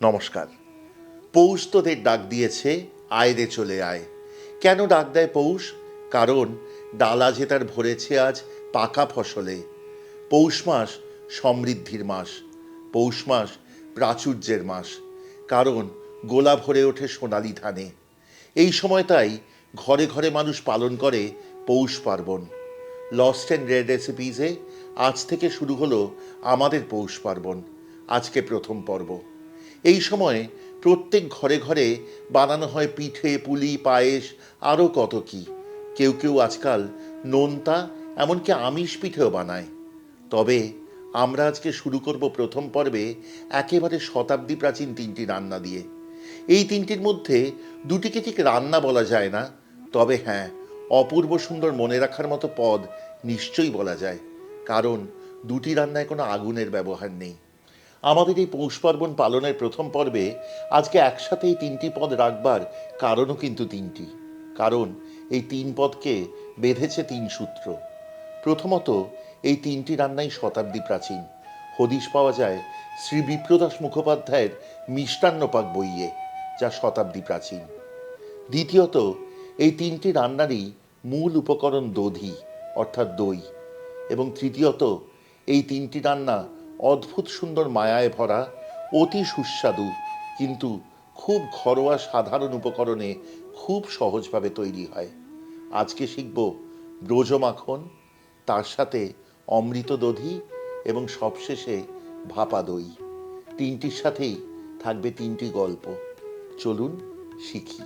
নমস্কার। পৌষ তোদের ডাক দিয়েছে, আয় রে চলে আয়। কেন ডাক দেয় পৌষ? কারণ ডালা যে তার ভরেছে আজ পাকা ফসলে। পৌষ মাস সমৃদ্ধির মাস, পৌষ মাস প্রাচুর্যের মাস, কারণ গোলা ভরে ওঠে সোনালি ধানে। এই সময় তাই ঘরে ঘরে মানুষ পালন করে পৌষ পার্বণ। লস্ট অ্যান্ড রেড রেসিপিসে আজ থেকে শুরু হলো আমাদের পৌষ পার্বণ। আজকে প্রথম পর্ব। এই সময়ে প্রত্যেক ঘরে ঘরে বানানো হয় পিঠে, পুলি, পায়েস, আরও কত কি। কেউ কেউ আজকাল নোনতা, এমনকি আমিষ পিঠেও বানায়। তবে আমরা আজকে শুরু করব প্রথম পর্বে একেবারে শতাব্দী প্রাচীন তিনটি রান্না দিয়ে। এই তিনটির মধ্যে দুটিকে ঠিক রান্না বলা যায় না, তবে হ্যাঁ, অপূর্ব সুন্দর মনে রাখার মতো পদ নিশ্চয়ই বলা যায়, কারণ দুটি রান্নায় কোনো আগুনের ব্যবহার নেই। আমাদের এই পৌষ পার্বণ পালনের প্রথম পর্বে আজকে একসাথে এই তিনটি পদ রাখবার কারণও কিন্তু তিনটি। কারণ এই তিন পদকে বেঁধেছে তিন সূত্র। প্রথমত, এই তিনটি রান্নাই শতাব্দী প্রাচীন। হদিশ পাওয়া যায় শ্রী বিপ্রদাস মুখোপাধ্যায়ের মিষ্টান্নপাক বইয়ে, যা শতাব্দী প্রাচীন। দ্বিতীয়ত, এই তিনটি রান্নারই মূল উপকরণ দধি, অর্থাৎ দই। এবং তৃতীয়ত, এই তিনটি রান্না অদ্ভুত সুন্দর মায়ায় ভরা, অতি সুস্বাদু, কিন্তু খুব ঘরোয়া সাধারণ উপকরণে খুব সহজভাবে তৈরি হয়। আজকে শিখব ব্রজ মাখন, তার সাথে অমৃত দধি এবং সবশেষে ভাপা দই। তিনটির সাথেই থাকবে তিনটি গল্প। চলুন শিখি।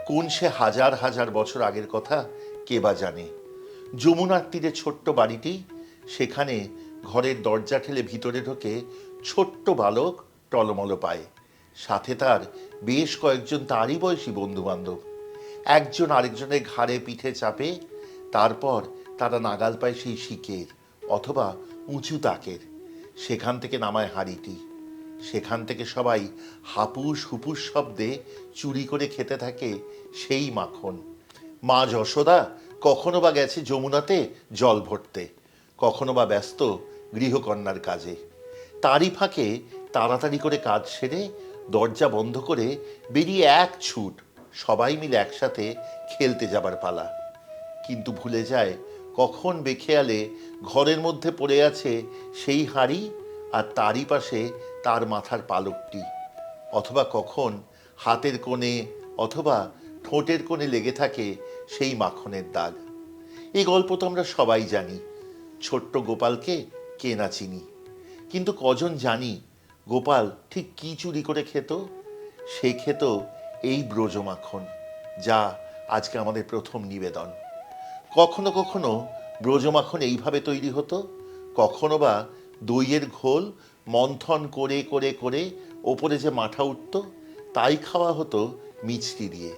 কোন সে হাজার হাজার বছর আগের কথা কে বা জানে। যমুনার তীরে ছোট্ট বাড়িটি, সেখানে ঘরের দরজা ঠেলে ভিতরে ঢোকে ছোট্ট বালক টলমল পায়ে। সাথে তার বেশ কয়েকজন তারই বয়সী বন্ধু বান্ধব। একজন আরেকজনের ঘাড়ে পিঠে চাপে, তারপর তারা নাগাল পায় সেই শিকের অথবা উঁচু তাকের। সেখান থেকে নামায় হাঁড়িটি। সেখান থেকে সবাই হাপুস হুপুস শব্দে চুরি করে খেতে থাকে সেই মাখন। মা যশোদা কখনো বা গেছে যমুনাতে জল ভরতে, কখনো বা ব্যস্ত গৃহকন্যার কাজে। তারই ফাঁকে তাড়াতাড়ি করে কাজ সেরে দরজা বন্ধ করে বেরিয়ে এক ছুট, সবাই মিলে একসাথে খেলতে যাবার পালা। কিন্তু ভুলে যায় কখন বেখেয়ালে ঘরের মধ্যে পড়ে আছে সেই হাঁড়ি, আর তারই পাশে তার মাথার পালকটি। অথবা কখন হাতের কোণে অথবা ঠোঁটের কোণে লেগে থাকে সেই মাখনের দাগ। এই গল্প তো আমরা সবাই জানি। ছোট্ট গোপালকে কে না চিনি, কিন্তু কজন জানি গোপাল ঠিক কি চুরি করে খেত? সে খেত এই ব্রজ মাখন, যা আজকে আমাদের প্রথম নিবেদন। কখনো কখনো ব্রজ মাখন এইভাবে তৈরি হতো, কখনো বা দইয়ের ঘোল মন্থন করে করে করে ওপরে যে মাঠা উঠত, তাই খাওয়া হতো মিছরি দিয়ে।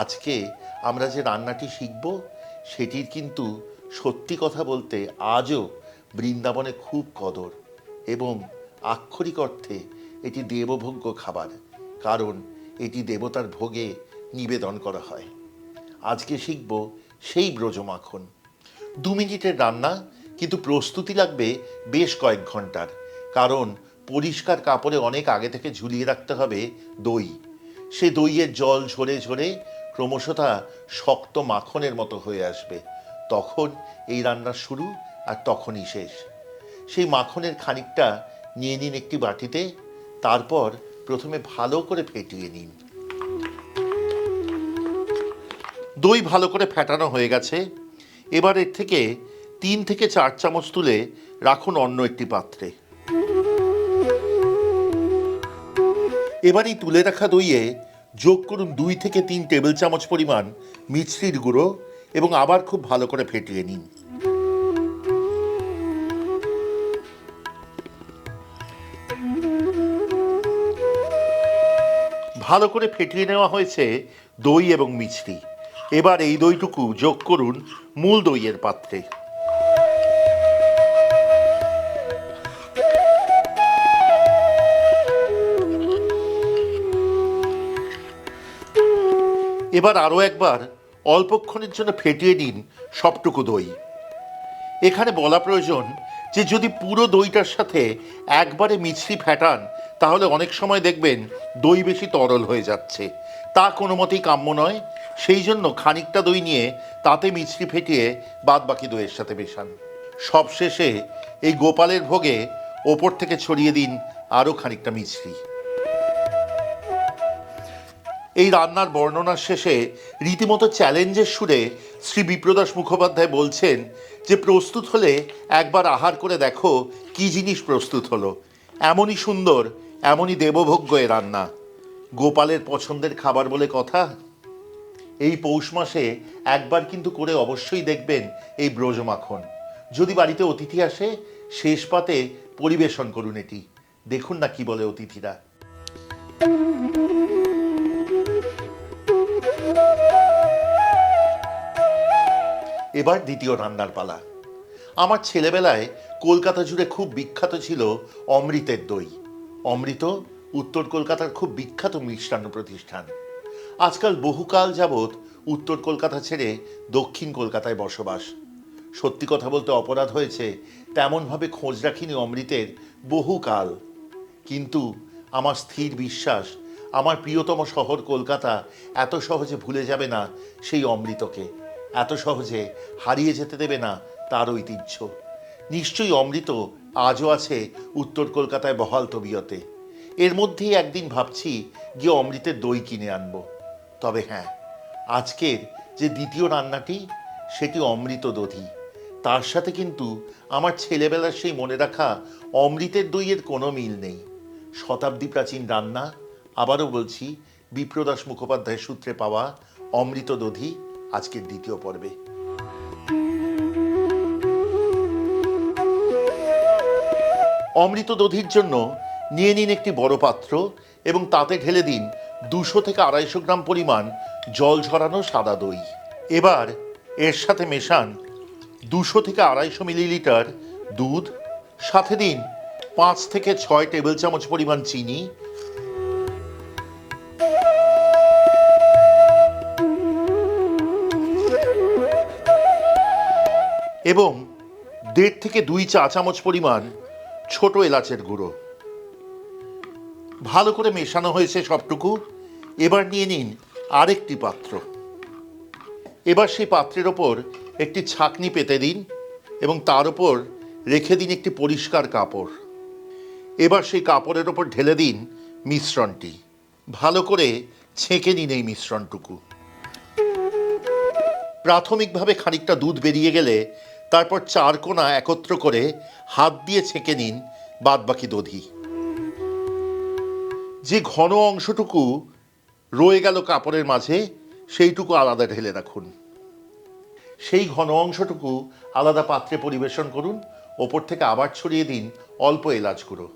আজকে আমরা যে রান্নাটি শিখব, সেটির কিন্তু সত্যি কথা বলতে আজও বৃন্দাবনে খুব কদর, এবং আক্ষরিক অর্থে এটি দেবভোগ্য খাবার, কারণ এটি দেবতার ভোগে নিবেদন করা হয়। আজকে শিখব সেই ব্রজ মাখন। 2 মিনিটের রান্না, কিন্তু প্রস্তুতি লাগবে বেশ কয়েক ঘন্টার, কারণ পরিষ্কার কাপড়ে অনেক আগে থেকে ঝুলিয়ে রাখতে হবে দই। সে দইয়ের জল ঝরে ঝরে ক্রমশ তা শক্ত মাখনের মতো হয়ে আসবে। তখন এই রান্না শুরু, আর তখনই শেষ। সেই মাখনের খানিকটা নিয়ে নিন একটি বাটিতে, তারপর প্রথমে ভালো করে ফেটিয়ে নিন। দই ভালো করে ফেটানো হয়ে গেছে। এবার এর থেকে 3 থেকে 4 চামচ তুলে রাখুন অন্য একটি পাত্রে। এবার এই তুলে রাখা দইয়ে যোগ করুন 2 থেকে 3 টেবিল চামচ পরিমাণ মিছরির গুঁড়ো, এবং আবার খুব ভালো করে ফেটিয়ে নিন। ভালো করে ফেটিয়ে নেওয়া হয়েছে দই এবং মিছরি। এবার এই দইটুকু যোগ করুন মূল দইয়ের পাত্রে। এবার আরও একবার অল্পক্ষণের জন্য ফেটিয়ে নিন সবটুকু দই। এখানে বলা প্রয়োজন যে যদি পুরো দইটার সাথে একবারে মিছরি ফেটান তাহলে অনেক সময় দেখবেন দই বেশি তরল হয়ে যাচ্ছে, তা কোনো মতেই কাম্য নয়। সেই জন্য খানিকটা দই নিয়ে তাতে মিছরি ফেটিয়ে বাদ বাকি দইয়ের সাথে মেশান। সবশেষে এই গোপালের ভোগে ওপর থেকে ছড়িয়ে দিন আরও খানিকটা মিছরি। এই রান্নার বর্ণনার শেষে রীতিমতো চ্যালেঞ্জের সুরে শ্রী বিপ্রদাস মুখোপাধ্যায় বলছেন যে প্রস্তুত হলে একবার আহার করে দেখো কি জিনিস প্রস্তুত হলো। এমনই সুন্দর, এমনই দেবভোগ্য এ রান্না, গোপালের পছন্দের খাবার বলে কথা। এই পৌষ মাসে একবার কিন্তু করে অবশ্যই দেখবেন এই ব্রজ মাখন। যদি বাড়িতে অতিথি আসে শেষ পাতে পরিবেশন করুন এটি, দেখুন না কি বলে অতিথিরা। এবার দ্বিতীয় রান্নার পালা। আমার ছেলেবেলায় কলকাতা জুড়ে খুব বিখ্যাত ছিল অমৃতের দই। অমৃত উত্তর কলকাতার খুব বিখ্যাত মিষ্টান্ন প্রতিষ্ঠান। আজকাল বহুকাল যাবৎ উত্তর কলকাতা ছেড়ে দক্ষিণ কলকাতায় বসবাস। সত্যি কথা বলতে অপরাধ হয়েছে, তেমনভাবে খোঁজ রাখিনি অমৃতের বহুকাল। কিন্তু আমার স্থির বিশ্বাস আমার প্রিয়তম শহর কলকাতা এত সহজে ভুলে যাবে না সেই অমৃতকে, এত সহজে হারিয়ে যেতে দেবে না তার ঐতিহ্য। নিশ্চয়ই অমৃত আজও আছে উত্তর কলকাতায় বহাল তবিয়তে। এর মধ্যেই একদিন ভাবছি গিয়ে অমৃতের দই কিনে আনবো। তবে হ্যাঁ, আজকের যে দ্বিতীয় রান্নাটি সেটি অমৃত দধি। তার সাথে কিন্তু আমার ছেলেবেলার সেই মনে রাখা অমৃতের দইয়ের কোনো মিল নেই। শতাব্দী প্রাচীন রান্না, আবারও বলছি, বিপ্রদাস মুখোপাধ্যায়ের সূত্রে পাওয়া অমৃত দধি আজকের দ্বিতীয় পর্বে। অমৃত দধির জন্য নিয়ে নিন একটি বড় পাত্র এবং তাতে ঢেলে দিন 200 থেকে 250 গ্রাম পরিমাণ জল ঝরানো সাদা দই। এবার এর সাথে মেশান 200 থেকে 250 মিলিলিটার দুধ, সাথে দিন 5 থেকে 6 টেবিল চামচ পরিমাণ চিনি, এবং 1.5 থেকে 2 চা চামচ পরিমাণ ছোট এলাচের গুঁড়ো। ভালো করে মেশানো হয়েছে সবটুকু। এবার নিয়ে নিন আরেকটি পাত্র। এবার সেই পাত্রের ওপর একটি ছাঁকনি পেতে দিন এবং তার ওপর রেখে দিন একটি পরিষ্কার কাপড়। এবার সেই কাপড়ের ওপর ঢেলে দিন মিশ্রণটি। ভালো করে ছেঁকে নিন এই মিশ্রণটুকু। প্রাথমিকভাবে খানিকটা দুধ বেরিয়ে গেলে তারপর 4 কোণা একত্র করে হাত দিয়ে ছেঁকে নিন বাদবাকি দধি। যে ঘন অংশটুকু রয়ে গেল কাপড়ের মাঝে সেইটুকু আলাদা ঢেলে রাখুন। সেই ঘন অংশটুকু আলাদা পাত্রে পরিবেশন করুন। ওপর থেকে আবার ছড়িয়ে দিন অল্প এলাচ গুঁড়ো।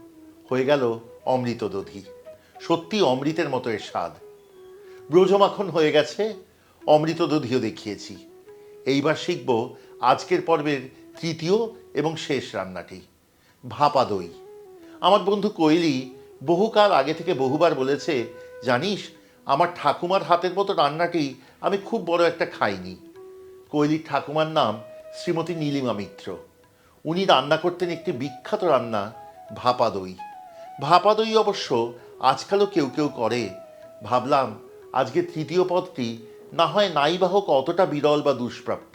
হয়ে গেল অমৃত দধি। সত্যি অমৃতের মতো এর স্বাদ। ব্রজমাখন হয়ে গেছে, অমৃত দধিও দেখিয়েছি। এইবার শিখব আজকের পর্বের তৃতীয় এবং শেষ রান্নাটি, ভাপা দই। আমার বন্ধু কোয়েলি বহুকাল আগে থেকে বহুবার বলেছে, জানিস আমার ঠাকুমার হাতের মতো রান্নাটি আমি খুব বড় একটা খাইনি। কোয়েলির ঠাকুমার নাম শ্রীমতী নীলিমা মিত্র। উনি রান্না করতেন একটি বিখ্যাত রান্না, ভাপা দই। ভাপা দই অবশ্য আজকালও কেউ কেউ করে। ভাবলাম আজকে তৃতীয় পদটি না হয় নাই বা হোক অতটা বিরল বা দুষ্প্রাপ্য।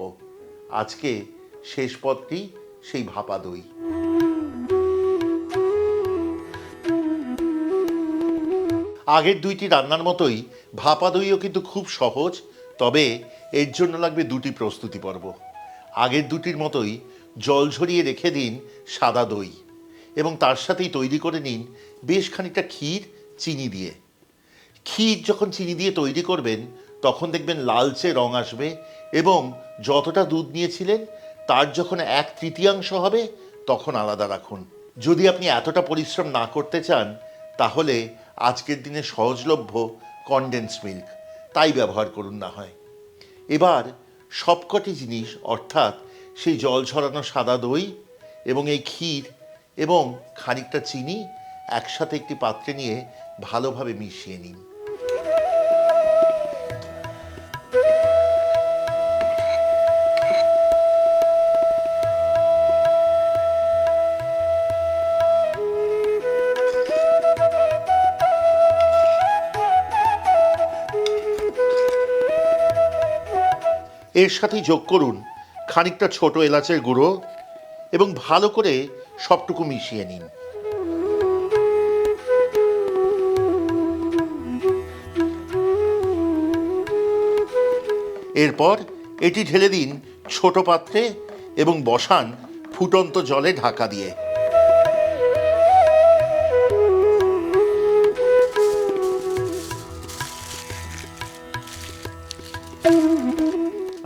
আজকে শেষ পদটি সেই ভাপা দই। আগের দুইটি রান্নার মতোই ভাপা দইও কিন্তু খুব সহজ, তবে এর জন্য লাগবে দুটি প্রস্তুতি পর্ব। আগের দুটির মতোই জল ঝরিয়ে রেখে দিন সাদা দই এবং তার সাথেই তৈরি করে নিন বেশ খানিকটা ক্ষীর চিনি দিয়ে। ক্ষীর যখন চিনি দিয়ে তৈরি করবেন তখন দেখবেন লালচে রং আসবে এবং যতটা দুধ নিয়েছিলেন তার যখন 1/3 হবে তখন আলাদা রাখুন। যদি আপনি এতটা পরিশ্রম না করতে চান তাহলে আজকের দিনে সহজলভ্য কনডেন্স মিল্ক তাই ব্যবহার করুন না হয়। এবার সবকটি জিনিস অর্থাৎ সেই জল ঝরানো সাদা দই এবং এই ক্ষীর এবং খানিকটা চিনি একসাথে একটি পাত্রে নিয়ে ভালোভাবে মিশিয়ে নিন। এর সাথেই যোগ করুন খানিকটা ছোট এলাচের গুঁড়ো এবং ভালো করে সবটুকু মিশিয়ে নিন। এরপর এটি ঢেলে দিন ছোট পাত্রে এবং বসান ফুটন্ত জলে ঢাকা দিয়ে।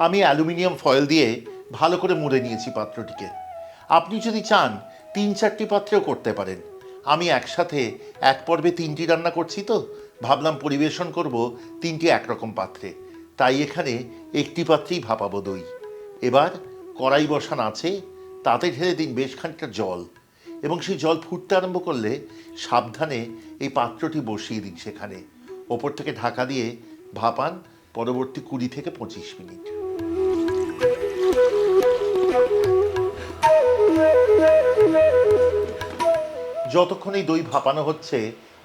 আমি অ্যালুমিনিয়াম ফয়েল দিয়ে ভালো করে মুড়ে নিয়েছি পাত্রটিকে। আপনি যদি চান 3-4টি পাত্রেও করতে পারেন। আমি একসাথে এক পর্বে 3টি রান্না করছি তো ভাবলাম পরিবেশন করব 3টি একরকম পাত্রে, তাই এখানে একটি পাত্রেই ভাপাবো দই। এবার কড়াই বসান আছে, তাতে ঢেলে দিন বেশ খানিকটা জল এবং সেই জল ফুটতে আরম্ভ করলে সাবধানে এই পাত্রটি বসিয়ে দিন সেখানে। ওপর থেকে ঢাকা দিয়ে ভাপান পরবর্তী 20 থেকে 25 মিনিট। যতক্ষণ এই দই ভাপানো হচ্ছে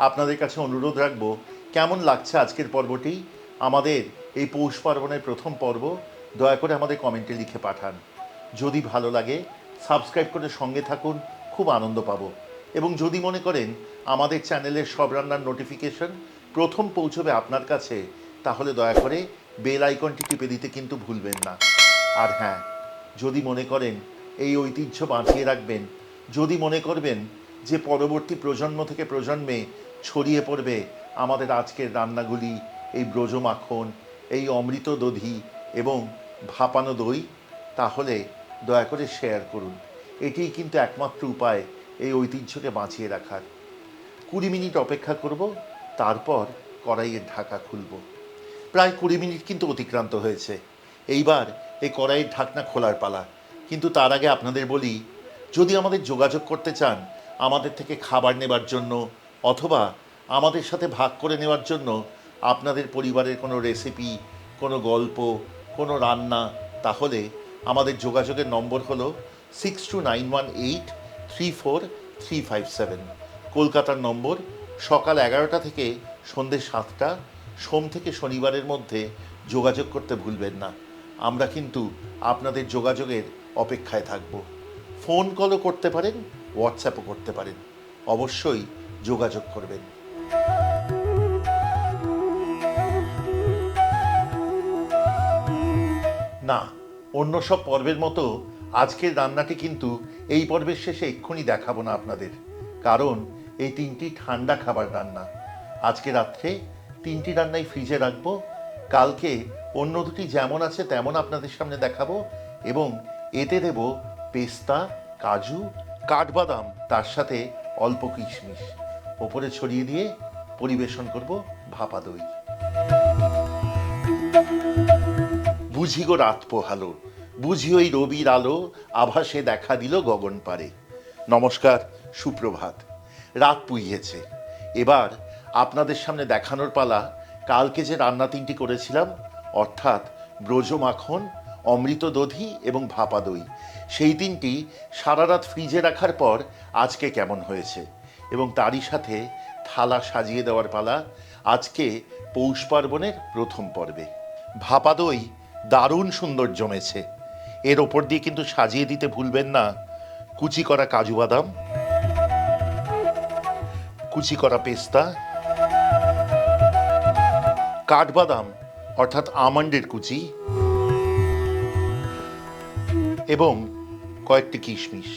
আপনাদের কাছে অনুরোধ রাখবো, কেমন লাগছে আজকের পর্বটি, আমাদের এই পৌষ পার্বণের প্রথম পর্ব, দয়া করে আমাদের কমেন্টে লিখে পাঠান। যদি ভালো লাগে সাবস্ক্রাইব করে সঙ্গে থাকুন, খুব আনন্দ পাবো। এবং যদি মনে করেন আমাদের চ্যানেলের সব রান্নার নোটিফিকেশন প্রথম পৌঁছবে আপনার কাছে, তাহলে দয়া করে বেল আইকনটি টিপে দিতে কিন্তু ভুলবেন না। আর হ্যাঁ, যদি মনে করেন এই ঐতিহ্য বাঁচিয়ে রাখবেন, যদি মনে করবেন যে পরবর্তী প্রজন্ম থেকে প্রজন্মে ছড়িয়ে পড়বে আমাদের আজকের রান্নাগুলি, এই ব্রজ মাখন, এই অমৃত দধি এবং ভাপানো দই, তাহলে দয়া করে শেয়ার করুন। এটিই কিন্তু একমাত্র উপায় এই ঐতিহ্যকে বাঁচিয়ে রাখার। 20 মিনিট অপেক্ষা করব, তারপর কড়াইয়ের ঢাকা খুলব। প্রায় 20 মিনিট কিন্তু অতিক্রান্ত হয়েছে। এইবার এই কড়াইয়ের ঢাকনা খোলার পালা। কিন্তু তার আগে আপনাদের বলি, যদি আমাদের যোগাযোগ করতে চান আমাদের থেকে খাবার নেবার জন্য অথবা আমাদের সাথে ভাগ করে নেওয়ার জন্য আপনাদের পরিবারের কোনো রেসিপি, কোনো গল্প, কোনো রান্না, তাহলে আমাদের যোগাযোগের নম্বর হলো 6291834357। কলকাতার নম্বর। সকাল 11টা থেকে সন্ধ্যে 7টা, সোম থেকে শনিবারের মধ্যে যোগাযোগ করতে ভুলবেন না। আমরা কিন্তু আপনাদের যোগাযোগের অপেক্ষায় থাকব। ফোন কলও করতে পারেন, হোয়াটসঅ্যাপও করতে পারেন। অবশ্যই যোগাযোগ করবেন। না, অন্য সব পর্বের মতো আজকের রান্নাটি কিন্তু এই পর্বের শেষে এক্ষুনি দেখাবো না আপনাদের, কারণ এই 3টি ঠান্ডা খাবার রান্না। আজকে রাত্রে 3টি রান্নাই ফ্রিজে রাখবো, কালকে অন্য দুটি যেমন আছে তেমন আপনাদের সামনে দেখাবো এবং এতে দেব পেস্তা, কাজু, কাঠবাদাম, তার সাথে অল্প কিশমিশ। ওপরে ছড়িয়ে দিয়ে পরিবেশন করব ভাপা দই। বুঝি গো রাত পোহালো, বুঝি ওই রবির আলো আভাসে দেখা দিল গগন পারে। নমস্কার, সুপ্রভাত। রাত পুইয়েছে। এবার আপনাদের সামনে দেখানোর পালা কালকে যে রান্না 3টি করেছিলাম, অর্থাৎ ব্রজ মাখন, অমৃত দধি এবং ভাপা দই, সেই 3টি সারা রাত ফ্রিজে রাখার পর আজকে কেমন হয়েছে এবং তারই সাথে থালা সাজিয়ে দেওয়ার পালা আজকে পৌষ পার্বণের প্রথম পর্বে। ভাপা দই দারুণ সুন্দর জমেছে। এর ওপর দিয়ে কিন্তু সাজিয়ে দিতে ভুলবেন না কুচি করা কাজু বাদাম, কুচি করা পেস্তা, কাঠবাদাম অর্থাৎ আমন্ডের কুচি এবং কয়েকটি কিশমিশ।